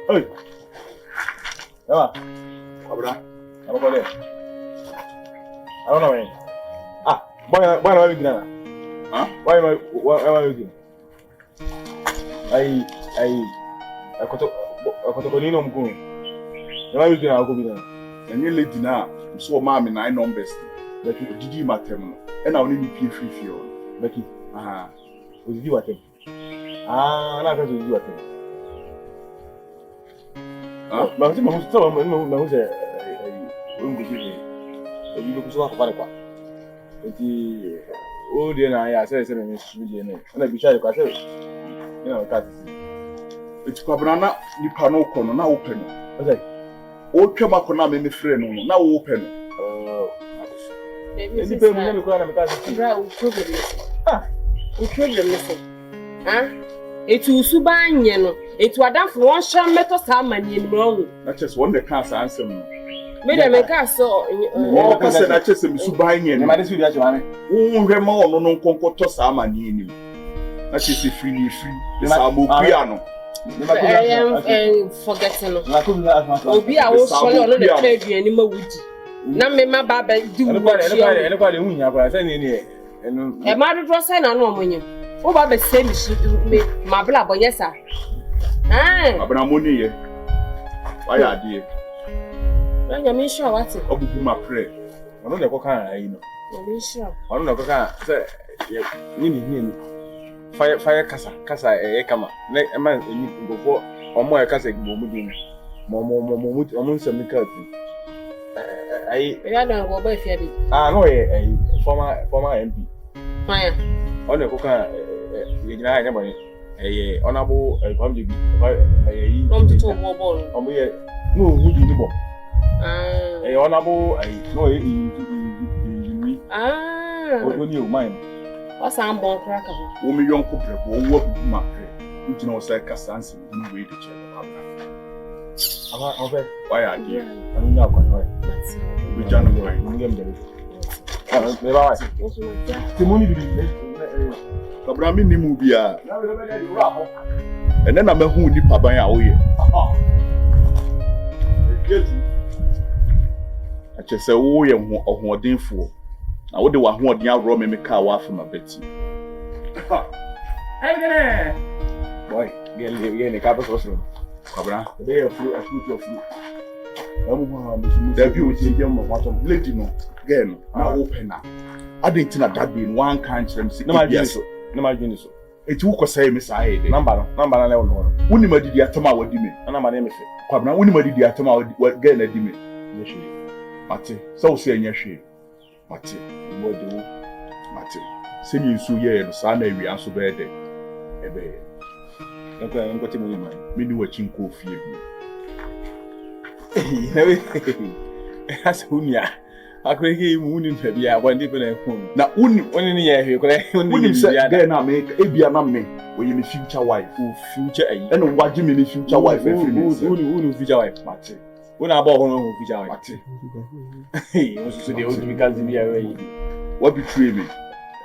Hey. Ah. Abra. Apa boleh? I don't know man. Ah, boy are you gonna? Huh? Why am I doing? Akoto konino mkuu. Why are you gonna go be there? And you lady now, so mommy 9 numbers. Becky, did you matem? And I only pay free fee. Becky, did you matem? Na kazo did you matem? Mas você não sabe, mas é you look so far kwa. Enti o de na ya say me su de na. Na bi sha kwa say. You know that is. Eti kwa brana ni pa no ko no na open no. Say. O twema ko na me frɛ no na wo open no. Eni pe mu na me kwa na me ka say. Bra o problem. O problem so. Etu usuba anye no. Etu adafo won hya meto sa amani ni mro. Na chese won de ka sa ansem no. Me de me ka so o ka se na chese musuba anye no. Ma de su dia chwane. Wo hwe ma ono no nkonkoto sa amani ni. Na chese free sa mo bia no. Forgetting no. Obi a wo so le ono de ka aduani ma wudi. Na me ma ba du wo. Ene kwa de hunya kwa se ni eno. E ma dodo se na no omonyem. Wo ba be se mi ma bla bonyesa. Abana money ye. Why are they? Na me sure what? Obubu ma pray. Ono de ko kan ayi no. Me sure. Ono de ko kan se ni. Fire kasa kama. Na e man ni gofo omo e kasa gbo mu din. Mo nsem ka tu. Ayi ya na go ba fia bi. No ye former MP. Fire. Ono ko kan ye gina ha nyabani. Honorable Kwamji to ball. Omo ye no wudi ni bo. Honorable no ni. Oni o mine. What's am bon crack ho. Wo me yonko brebo wo bu ma pre. Ntino o say kasanse ni we de che abra. Ama obe why are they? Ani nya kwa no. We jano why. Ngem de. Me ba wa. Timoni bi. Kabra mi nimu bia. Ene na mahu ni paban a wo ye. Achese wo ye ohodenfo. Na wo de wa hoden awro me ka wa afema Betty. Hey gene. Boy, gele ka paso so. Kabra. Be a fruit of fruit. Da bi o ti gem mo wato lady no. Girl no. Na open na. Adentina that be one kind them say. Na ma dwini so. Eti wo kwasai me sai de. Number na level no. Woni madidi atama wadi me. Na ma na me fe. Kwabna woni madidi atama wadi girl na di me. Nye hwe. Mate. So say nye hwe. Mate. Mo de wo. Mate. Se nyi nsu ye no sa na wi anso be de. Ebe. Nko ti mo ni man. Me ni wachi nko fie bi. Nawe. Asa hunya. Akwege mu ni nfa bia wande pe na ku. Na woni ni ye hwe kore woni se girl na me ebia na me oye me future wife. Future ayi. E no waji me ni future wife e free me. Woni future wife. Mate. Wona aba ho no future wife. Mate. Wo so de o mi kan bia we. What betray me?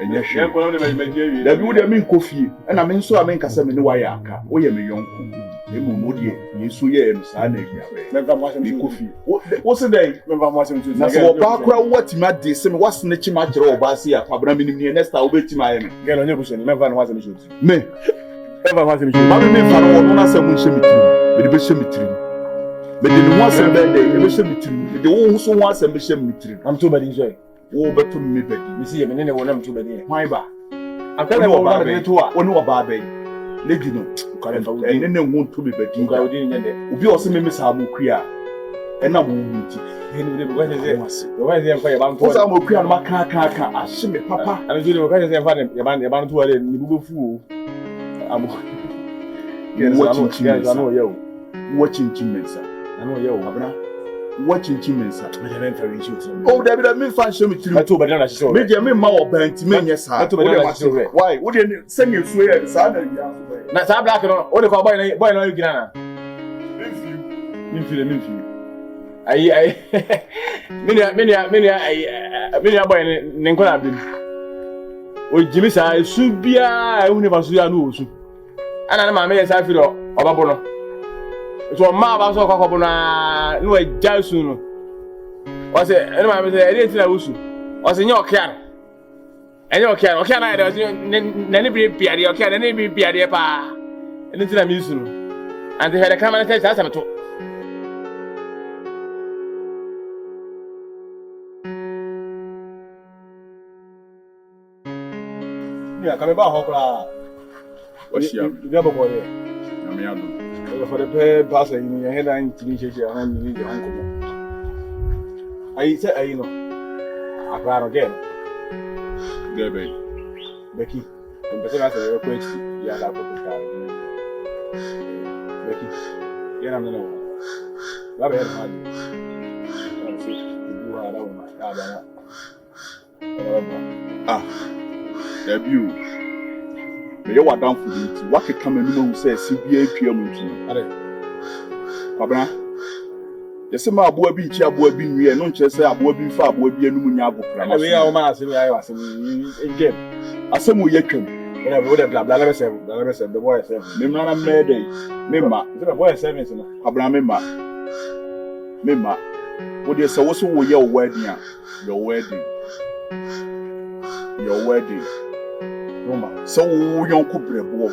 Enye hwe. Ya ko no de me dia wi. Da bi wo de me nkofie. E na me nso a me nkasa me ne wa ya aka. Wo ye me yonko. Emu mo de yesu ye no sa na ewia we. Me ba mo asem nkofie. Wo se dey me ba mo asem tu. Na so ba kura what ma de se me was ne chima kire oba se ya kwabra me ni next time obeti ma ye me. Girl onye buso ni me ba no asem tu. Me. Me ba mo asem tu. Ba me fa no no na se mu nhye mitiri. Me de be hye mitiri. Me de ni ho asem be de be hye mitiri. Me de wo so ho asem be hye mitiri. Am to badi enjoy. Wo beto me badi. Mi si ye me ne wo na mto badi. Hwan ba? Akala wo ba be to a. Oni wo ba be. Lady no. Ene ne wo to me badi. Nga odi ni nyende. Obi o se me sa mo kua. Ena wo nti. Eni de bo se. Wo ba se mfa ye ban to. Wo sa mo kua no maka ahye me papa. Ana jure wo ka se mfa ye ban to ale ni bubu fu o. Amo. Wo chinchin mensa. Ano ye o. Abra. Wo chinchin mensa. Me de enter in shoot. Oh, David, me fan show me tiri. Me to badi na hye. Me je me ma wo banti me nye sa. Why? Wo de send you so here sa na ya so. Na sa black no, o de ko boy na you gina na. Min fi. Ai. Mini boy ne nko na bi. O Jimmy sa su bia e huni ba su ya no su. Ana na ma me sa fi do obabo no. So ma ba so kwakọ na no e ja su no. O se ene ma me se e dey tina wo su. O se nye okia. Enye okia na e dey na ni bi bia dey okia na ni bi bia dey pa. Ene tina mi su no. Ante hele kamera tell sa to. Yeah, come back home. What's your never boy? I'm here. For the pair passer in your head and TV, and you need your uncle. I said, you know, I cried again. There, baby. Becky, and the person asked a question. Yeah, that was Becky, yeah, I'm no. Love it, honey. You are that one. Ah, debut. Me you down for it. What can come and who says CBA PM to Pabra. Yes, my boy be chia boy be we no nche say aboa bi fa aboa bi anu nya agopra. Na we ya o ma asem ya yo asem game. Asem wo yetwam. We the blah blah the boy 7. Me na mede. Me ma. The boy 7 no. Pabra me ma. Me ma. Wo dey say wo so wo ye o wedding a. Your wedding. Your wedding. Roma. So wo yon ko brebo.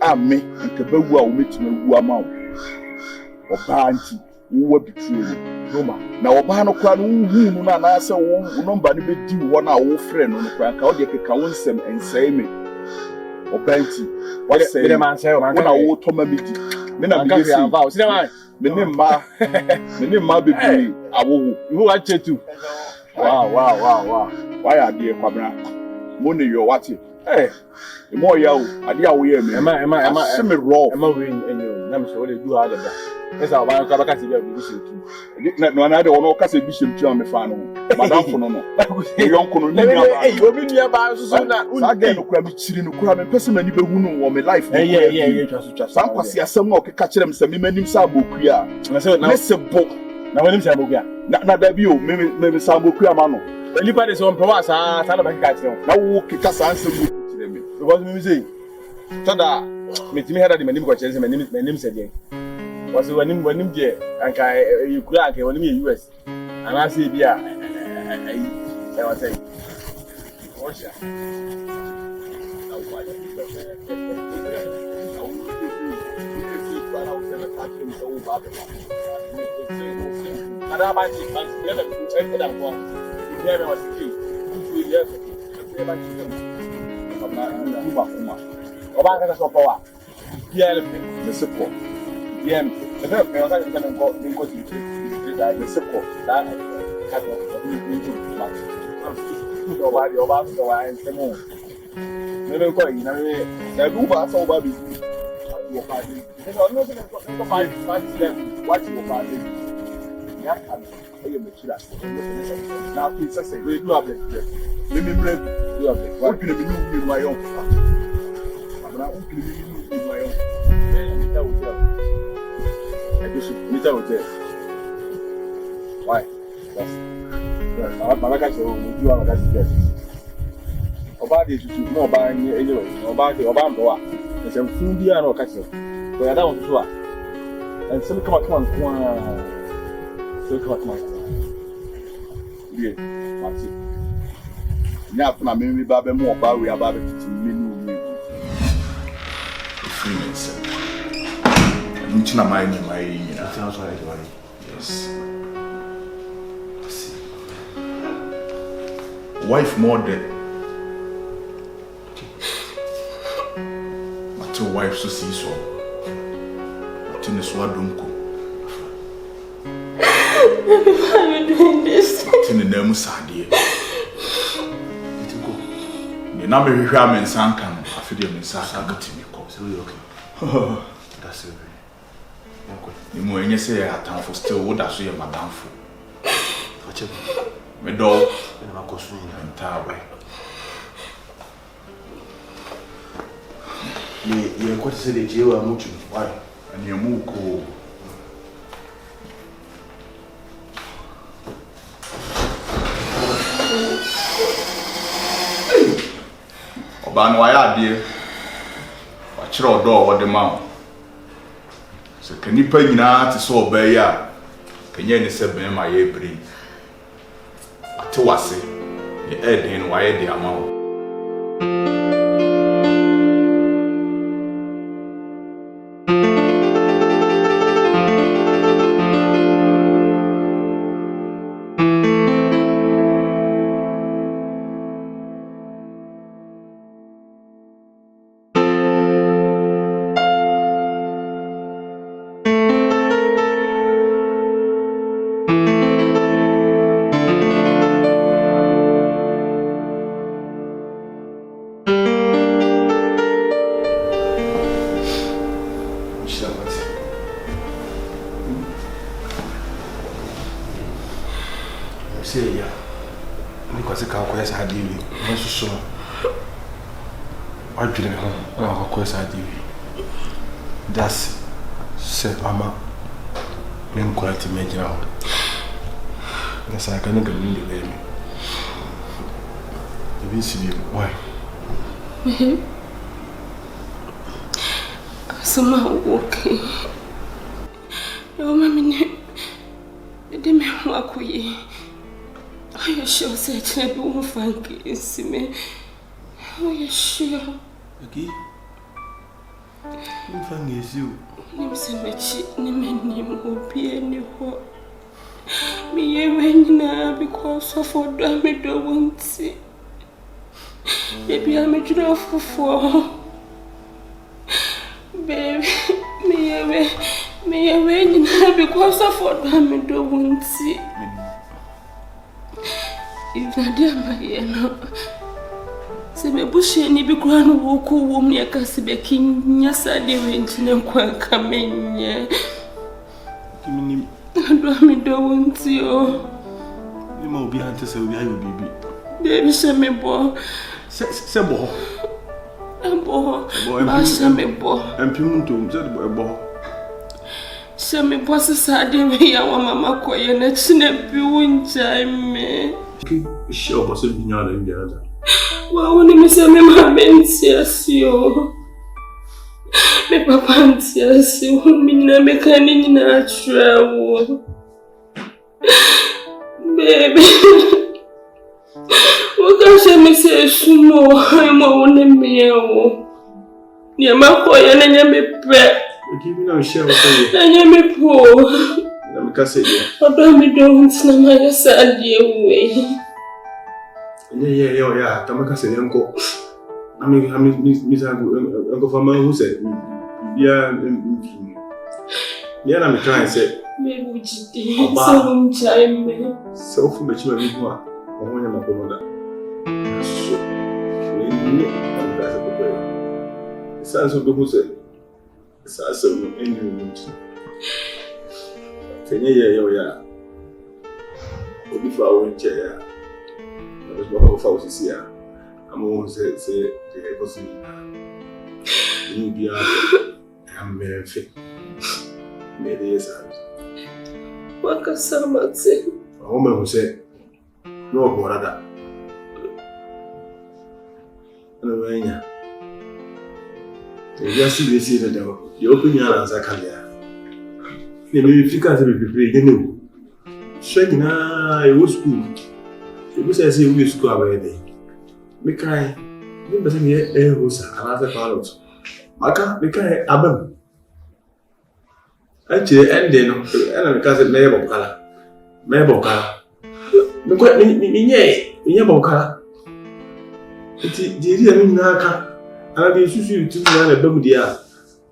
A me nke bawu a wo metime wu ama wo. Oba anti wo bitue Roma. Na oba no kwa no hu no na say wo number no be di wo na wo frɛ no kwa ka wo de keka wo nsɛm ensɛe me. Oba anti wo say me man say man na wo to ma me di. Me na be say me ne ma be bi awowo. Who want you? Wow. Why are they kwabra? Money you what? Hey, the more you ade a wo ye me. Am I see me raw. Am I win enyo. Na me so they do hard that. Yes, I want to come back to the bishop. No na dey ono ka say bishop tu am fa no. Madam fo no no. Yon kono ni aba. Hey, obi ni aba so na. Again no kura me chiri no kura me person mani be hu no wo me life. Yeah, twa. Sam kwase asem na o keka kire me say me manim sa aboku a. Na say na se bo. Na wanim sa aboku a. Na da bi o me sa aboku a ma no. Elipa de so on promise sa na ba keka kire. Na wo keka sa ansem bo kire me. Because me say so da me timi hada de manim ko kire say manim say dey. Was when him there and you crack when him US and I say bia I was saying Russia yeah, the first thing I was going to go to the support that kind of into I'm nobody about the wine some more. Never quite, you know, the Ruba so baby. Your party. There's nothing to find them. Watch your party. Yeah, I am the child. Now, please say, we do have it. Let me break. Do have it. What can you do in my own? I'm not going to do in my own. Meet out there. Why? My guys will do our guys together. About this, you know about anyway. About the Obama. There's a few beer or castle. So I don't know. And some come on. So come on. Yeah, that's it. Now, I'm going to be more about we are about to menu. Which na my sounds right. Yes. See. Wife more dead. But your wife so see so. But in the swadunko. Why are you doing this? But in the name Sadie. The number of women sankan. I feel them in Saka to me. So you okay? That's it. The more you say I time for still what I say madam for. Watch it. Me dog And I'm going to entire way. you're going to say that you are much. Why? And you move cool. Oba no waya ade. Wa kire odo wo de ma. So kanipa nyina te so oba yi a kanya ni se ben ma ye bri. Ate wase. Ye eden wa ye de ama wo. That's se ama men quality major out. Yes, I can't get in the baby. You see why? Somehow okay. Your mammy didn't walk away. Are you sure that I don't find me? Are you sure? Becky? I'm fine as you. I'm so much in many more being me now because of what I don't want to see. Maybe I'm a job for baby. Me away now because of what I don't want to see. If I dare my se me bushe ni bi kura no wo ko wo mu yakase Becky nyasa de wenchine kwa kamenye Kimini ado mi do wonti o ni ma obi hante se obi ayo bibi baby se me bo se bo ba se me bo empim ntom se bo se me bo se sa de we ya wa mama koye na chine bi wonchai me ki she obo se bi nyara ndia. Wow, ni mse me mamensiasio. Me papansiasio, minna mekani nina atrawo. Baby. Wakasha mse sumo, haimo one mewo. Nyamako ya na nyame pre. Give me share with Na nyame po. Na mikase ye. Odo mi don't na maya sadie we. Yeah. Tamaka said, Uncle. I mean, Uncle Farmer who said, yeah, I'm trying to say, maybe some time. So for me, you are only my brother. So, it sounds so good. It sounds so good. Yeah. Before I went chair. I was going to fall here. I'm going to say, the person you be I'm very fit. Maybe yes, what can someone say? A woman who said, no, brother. And when you just see the devil, you open your hands. I can't hear. Maybe if you can't be prepared, you know. Shaking, I was school. You say, we used to go away. Make I never send me a house another part. Maka, make I abam. Actually, and then, because it may have color. May have color. Look at me, color. It did I mean, Naka, and I'll be you to run a bum dear.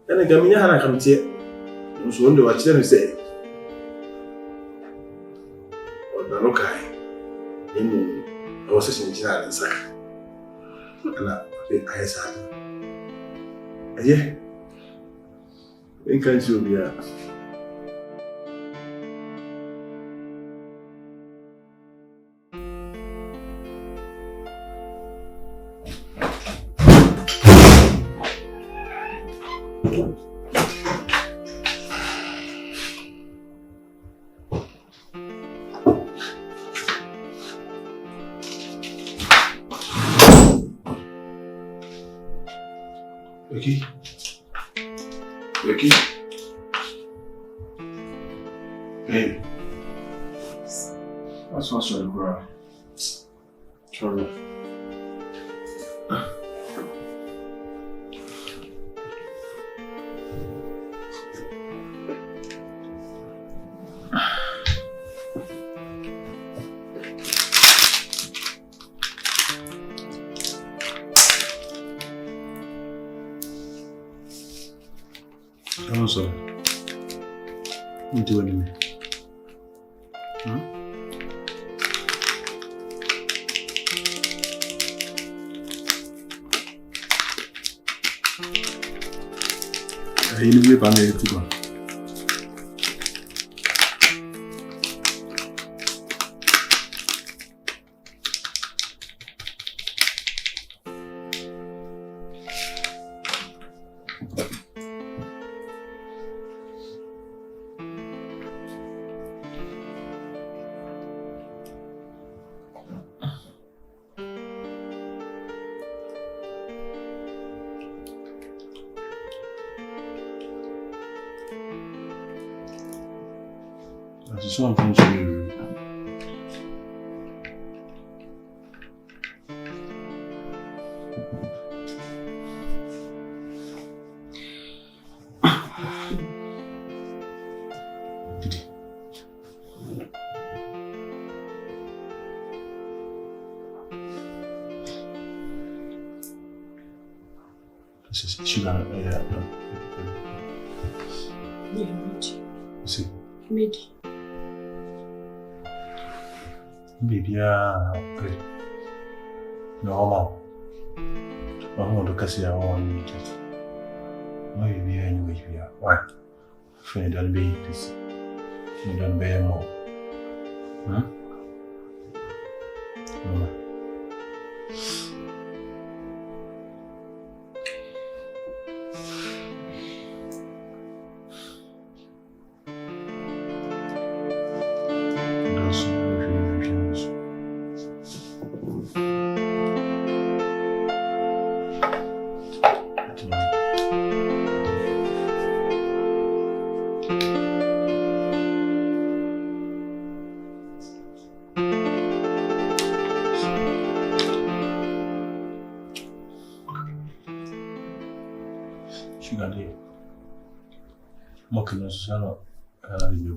And I come in and I come here. I was wondering what you say. Or okay. I was sitting in China and sack. And I said, yeah, in country be a Becky? Becky? Hey. That's what's your bro. Sorry. I'm sorry. I'm doing it. Anyway, I'm ready to go. I just want to tell you. This is sugar. See. Midi. Baby, okay. No, I want to catch your own meeting. Why be anyway? Why? Friend, don't be this. You don't bear more. Huh? No. Sugar day. Mocking us, I don't know.